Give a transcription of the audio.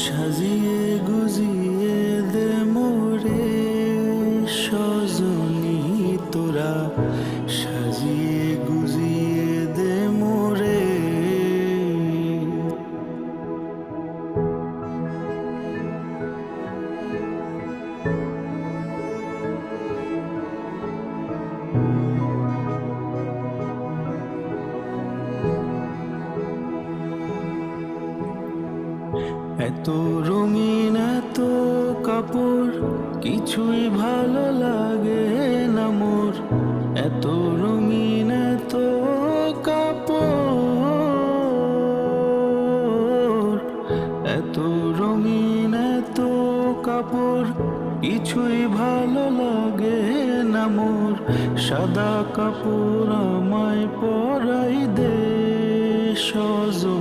সাজিয়ে গুজিয়ে দে মোরে সজনী তোরা, সাজিয়ে গুজিয়ে দে মোরে। এত রঙিন এত কাপড় কিছুই ভালো লাগে না মোর, এত রঙিন এত কাপড়, এত রঙিন এত কাপড় কিছুই ভালো লাগে না মোর। সাদা কাপড় আমায় পরাই দে সজনী